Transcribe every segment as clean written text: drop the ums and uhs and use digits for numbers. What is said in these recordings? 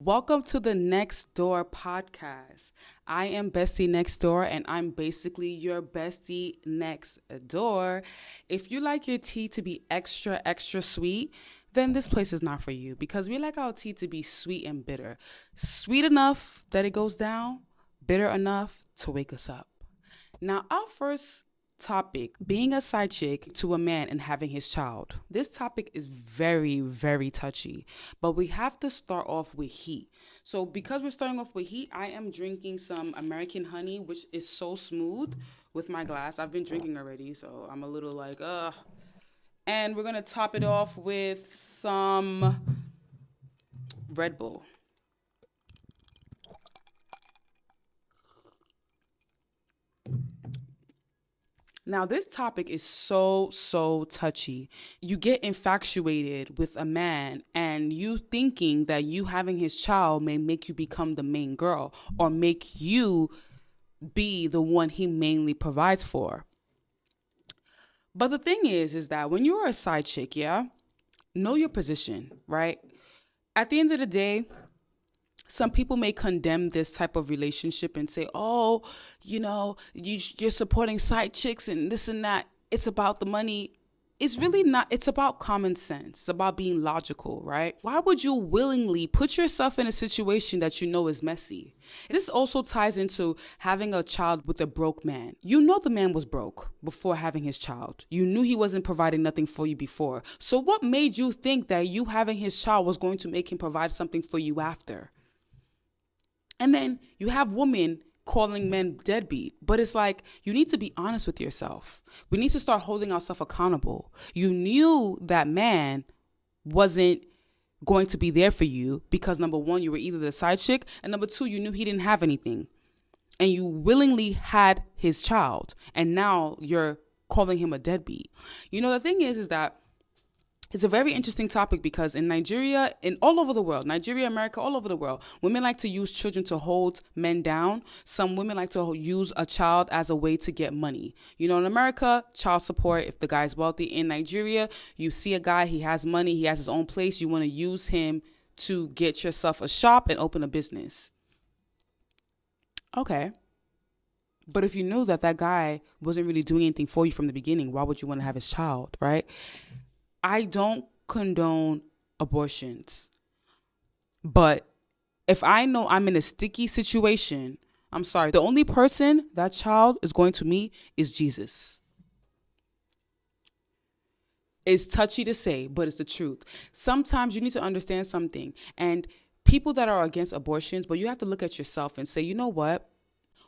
Welcome to the Next Door podcast. I am Bestie Next Door, and I'm basically your bestie next door. If you like your tea to be extra, extra sweet, then this place is not for you because we like our tea to be sweet and bitter. Sweet enough that it goes down, bitter enough to wake us up. Now, our first topic, being a side chick to a man and having his child. This topic is very, very touchy, but we have to start off with heat. So because we're starting off with heat, I am drinking some American honey, which is so smooth with my glass. I've been drinking already, so I'm a little like, ugh. And we're going to top it off with some Red Bull. Now, this topic is so touchy. You get infatuated with a man and you thinking that you having his child may make you become the main girl or make you be the one he mainly provides for. But the thing is that when you're a side chick, know your position, right? At the end of the day, some people may condemn this type of relationship and say, oh, you're supporting side chicks and this and that. It's about the money. It's really not. It's about common sense. It's about being logical, right? Why would you willingly put yourself in a situation that you know is messy? This also ties into having a child with a broke man. You know the man was broke before having his child. You knew he wasn't providing nothing for you before. So what made you think that you having his child was going to make him provide something for you after? And then you have women calling men deadbeat. But it's like, you need to be honest with yourself. We need to start holding ourselves accountable. You knew that man wasn't going to be there for you because number one, you were either the side chick, and number two, you knew he didn't have anything. And you willingly had his child. And now you're calling him a deadbeat. The thing is that it's a very interesting topic because in Nigeria, in all over the world, Nigeria, America, all over the world, women like to use children to hold men down. Some women like to use a child as a way to get money. In America, child support, if the guy's wealthy. In Nigeria, you see a guy, he has money, he has his own place. You want to use him to get yourself a shop and open a business. Okay. But if you knew that guy wasn't really doing anything for you from the beginning, why would you want to have his child, right? I don't condone abortions, but if I know I'm in a sticky situation, I'm sorry, the only person that child is going to meet is Jesus. It's touchy to say, but it's the truth. Sometimes you need to understand something, and people that are against abortions, but you have to look at yourself and say, you know what?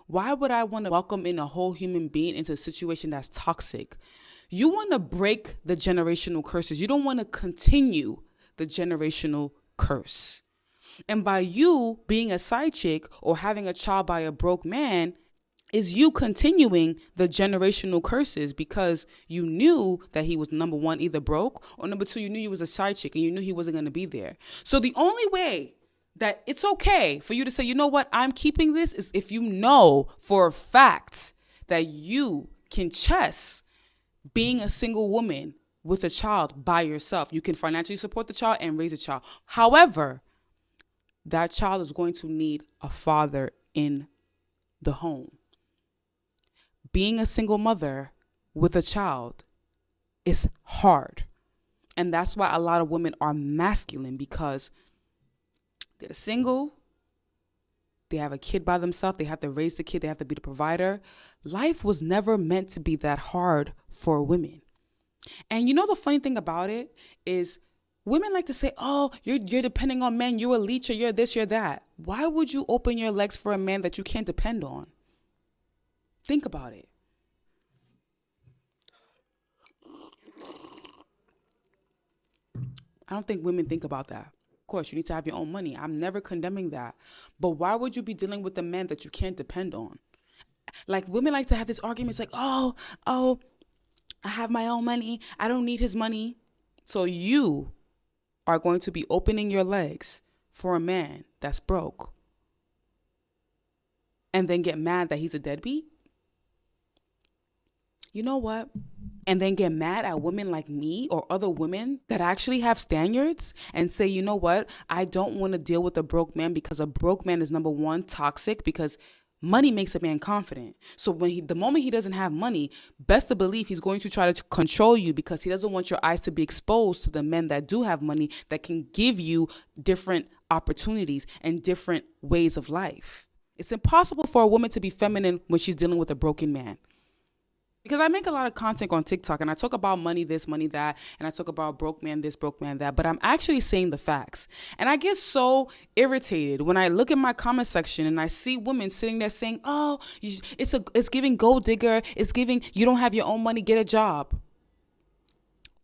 Why would I want to welcome in a whole human being into a situation that's toxic? You want to break the generational curses. You don't want to continue the generational curse. And by you being a side chick or having a child by a broke man is you continuing the generational curses because you knew that he was, number one, either broke, or number two, you knew he was a side chick and you knew he wasn't going to be there. So the only way that it's okay for you to say, you know what, I'm keeping this is if you know for a fact that you can chess being a single woman with a child by yourself. You can financially support the child and raise a child. However, that child is going to need a father in the home. Being a single mother with a child is hard. And that's why a lot of women are masculine because they're single. They have a kid by themselves. They have to raise the kid. They have to be the provider. Life was never meant to be that hard for women. And the funny thing about it is women like to say, oh, you're depending on men. You're a leech or you're this, you're that. Why would you open your legs for a man that you can't depend on? Think about it. I don't think women think about that. Of course, you need to have your own money. I'm never condemning that. But why would you be dealing with a man that you can't depend on? Like women like to have this argument. It's like, oh, I have my own money. I don't need his money. So you are going to be opening your legs for a man that's broke and then get mad that he's a deadbeat? You know what? and then get mad at women like me or other women that actually have standards and say, you know what, I don't want to deal with a broke man because a broke man is, number one, toxic, because money makes a man confident. So the moment he doesn't have money, best to believe he's going to try to control you, because he doesn't want your eyes to be exposed to the men that do have money, that can give you different opportunities and different ways of life. It's impossible for a woman to be feminine when she's dealing with a broken man. Because I make a lot of content on TikTok and I talk about money this, money that, and I talk about broke man this, broke man that, but I'm actually saying the facts. And I get so irritated when I look at my comment section and I see women sitting there saying, oh, it's giving gold digger, it's giving, you don't have your own money, get a job.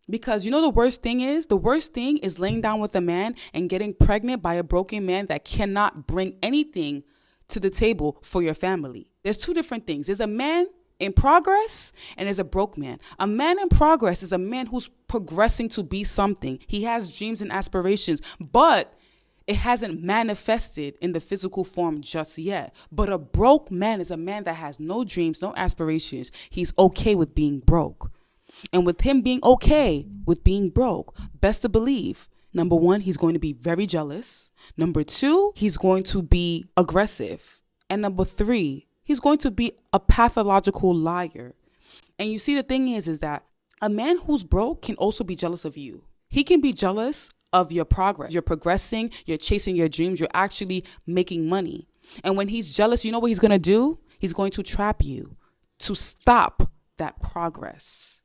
Because you know the worst thing is? The worst thing is laying down with a man and getting pregnant by a broken man that cannot bring anything to the table for your family. There's two different things. There's a man in progress and is a broke man. A man in progress is a man who's progressing to be something. He has dreams and aspirations, but it hasn't manifested in the physical form just yet. But a broke man is a man that has no dreams, no aspirations. He's okay with being broke. And with him being okay with being broke, best to believe, number one, he's going to be very jealous. Number two, he's going to be aggressive. And number three, he's going to be a pathological liar. And you see, the thing is that a man who's broke can also be jealous of you. He can be jealous of your progress. You're progressing, you're chasing your dreams, you're actually making money. And when he's jealous, you know what he's going to do? He's going to trap you to stop that progress.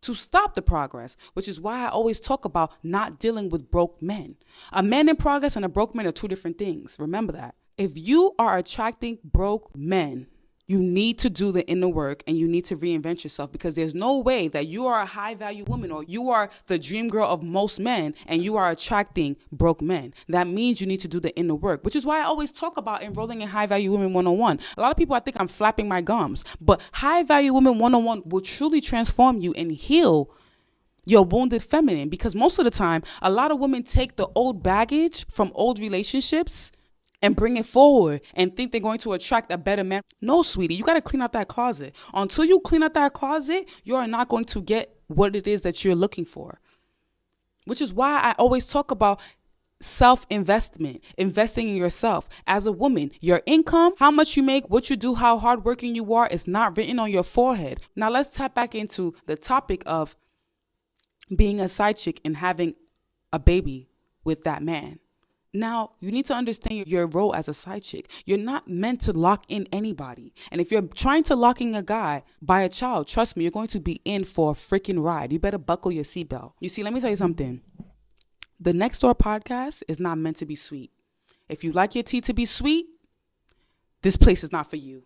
To stop the progress, which is why I always talk about not dealing with broke men. A man in progress and a broke man are two different things. Remember that. If you are attracting broke men, you need to do the inner work and you need to reinvent yourself, because there's no way that you are a high value woman or you are the dream girl of most men and you are attracting broke men. That means you need to do the inner work, which is why I always talk about enrolling in High Value Women 101. A lot of people, I think I'm flapping my gums, but High Value Women 101 will truly transform you and heal your wounded feminine, because most of the time, a lot of women take the old baggage from old relationships and bring it forward and think they're going to attract a better man. No, sweetie, you got to clean out that closet. Until you clean out that closet, you are not going to get what it is that you're looking for. Which is why I always talk about self-investment, investing in yourself. As a woman, your income, how much you make, what you do, how hardworking you are is not written on your forehead. Now let's tap back into the topic of being a side chick and having a baby with that man. Now, you need to understand your role as a side chick. You're not meant to lock in anybody. And if you're trying to lock in a guy by a child, trust me, you're going to be in for a freaking ride. You better buckle your seatbelt. You see, let me tell you something. The Next Door podcast is not meant to be sweet. If you like your tea to be sweet, this place is not for you.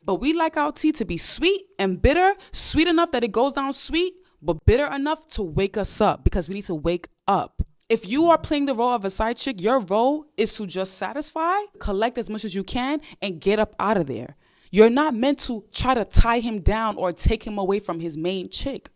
But we like our tea to be sweet and bitter, sweet enough that it goes down sweet, but bitter enough to wake us up, because we need to wake up. If you are playing the role of a side chick, your role is to just satisfy, collect as much as you can, and get up out of there. You're not meant to try to tie him down or take him away from his main chick.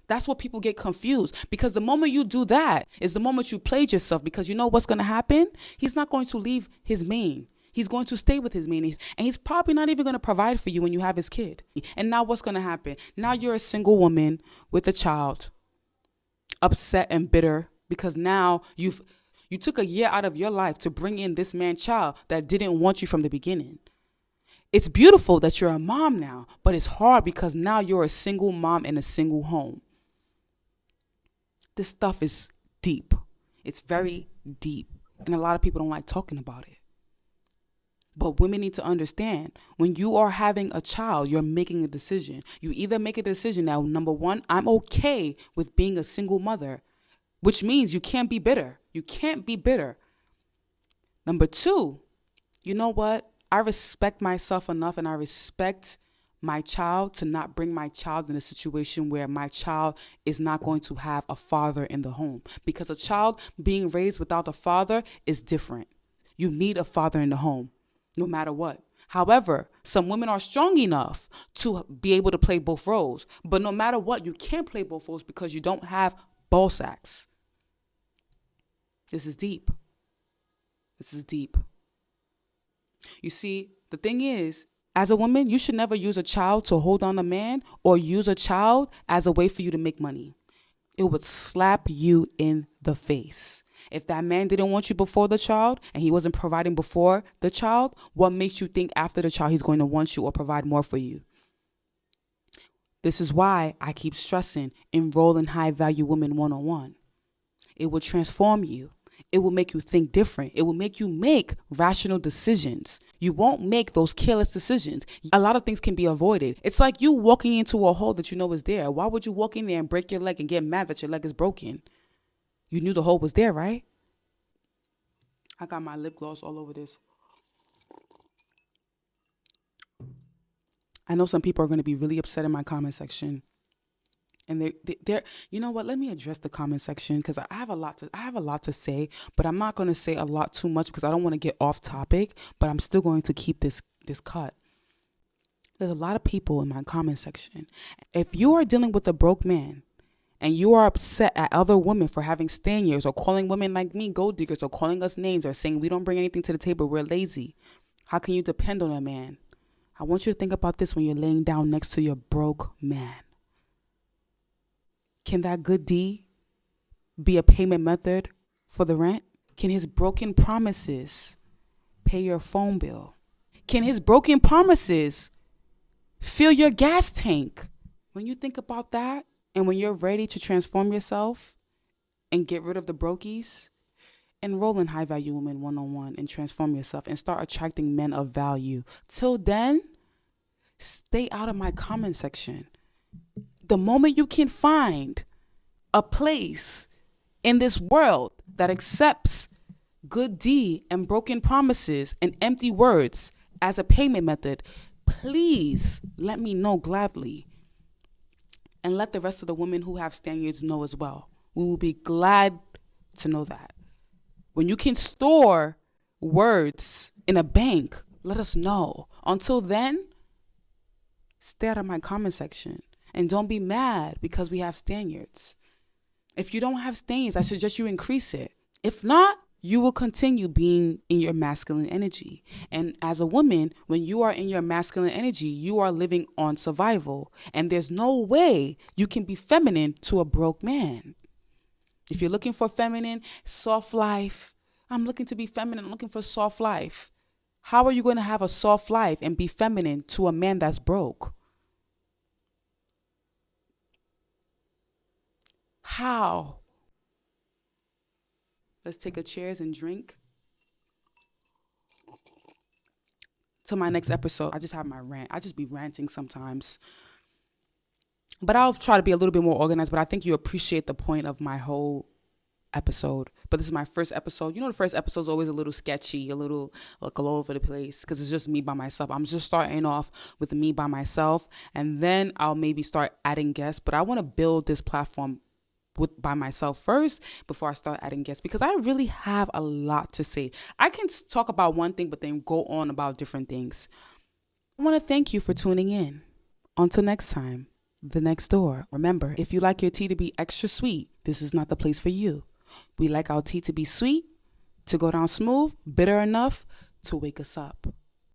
That's what people get confused, because the moment you do that is the moment you played yourself, because you know what's going to happen? He's not going to leave his main. He's going to stay with his main, and he's probably not even going to provide for you when you have his kid. And now what's going to happen? Now you're a single woman with a child, upset and bitter, because now you took a year out of your life to bring in this man's child that didn't want you from the beginning. It's beautiful that you're a mom now, but it's hard because now you're a single mom in a single home. This stuff is deep. It's very deep. And a lot of people don't like talking about it. But women need to understand, when you are having a child, you're making a decision. You either make a decision now, number one, I'm okay with being a single mother, which means you can't be bitter. You can't be bitter. Number two, you know what? I respect myself enough and I respect my child to not bring my child in a situation where my child is not going to have a father in the home. Because a child being raised without a father is different. You need a father in the home, no matter what. However, some women are strong enough to be able to play both roles. But no matter what, you can't play both roles because you don't have ball sacks. This is deep. This is deep. You see, the thing is, As a woman, you should never use a child to hold on a man or use a child as a way for you to make money. It would slap you in the face. If that man didn't want you before the child and he wasn't providing before the child, what makes you think after the child he's going to want you or provide more for you? This is why I keep stressing enroll in High Value Women 101. It will transform you. It will make you think different. It will make you make rational decisions. You won't make those careless decisions. A lot of things can be avoided. It's like you walking into a hole that you know is there. Why would you walk in there and break your leg and get mad that your leg is broken? You knew the hole was there, right? I got my lip gloss all over this. I know some people are going to be really upset in my comment section. And they're, you know what? Let me address the comment section because I have a lot to say, but I'm not going to say a lot too much because I don't want to get off topic, but I'm still going to keep this cut. There's a lot of people in my comment section. If you are dealing with a broke man and you are upset at other women for having stanyards or calling women like me gold diggers or calling us names or saying we don't bring anything to the table, we're lazy, how can you depend on a man? I want you to think about this when you're laying down next to your broke man. Can that good D be a payment method for the rent? Can his broken promises pay your phone bill? Can his broken promises fill your gas tank? When you think about that, and when you're ready to transform yourself and get rid of the brokies, enroll in High Value Women 101 and transform yourself and start attracting men of value. Till then, stay out of my comment section. The moment you can find a place in this world that accepts good D and broken promises and empty words as a payment method, please let me know gladly. And let the rest of the women who have standards know as well. We will be glad to know that. When you can store words in a bank, let us know. Until then, stay out of my comment section. And don't be mad because we have standards. If you don't have standards, I suggest you increase it. If not, you will continue being in your masculine energy. And as a woman, when you are in your masculine energy, you are living on survival. And there's no way you can be feminine to a broke man. If you're looking for feminine, soft life, I'm looking to be feminine, I'm looking for soft life. How are you going to have a soft life and be feminine to a man that's broke? How? Let's take a cheers and drink. To my next episode. I just have my rant. I just be ranting sometimes. But I'll try to be a little bit more organized. But I think you appreciate the point of my whole episode. But this is my first episode. You know, the first episode is always a little sketchy, a little like all over the place because it's just me by myself. I'm just starting off with me by myself. And then I'll maybe start adding guests. But I want to build this platform by myself first before I start adding guests because I really have a lot to say. I can talk about one thing but then go on about different things. I want to thank you for tuning in. Until next time, The Next Door. Remember, if you like your tea to be extra sweet, this is not the place for you. We like our tea to be sweet, to go down smooth, bitter enough to wake us up.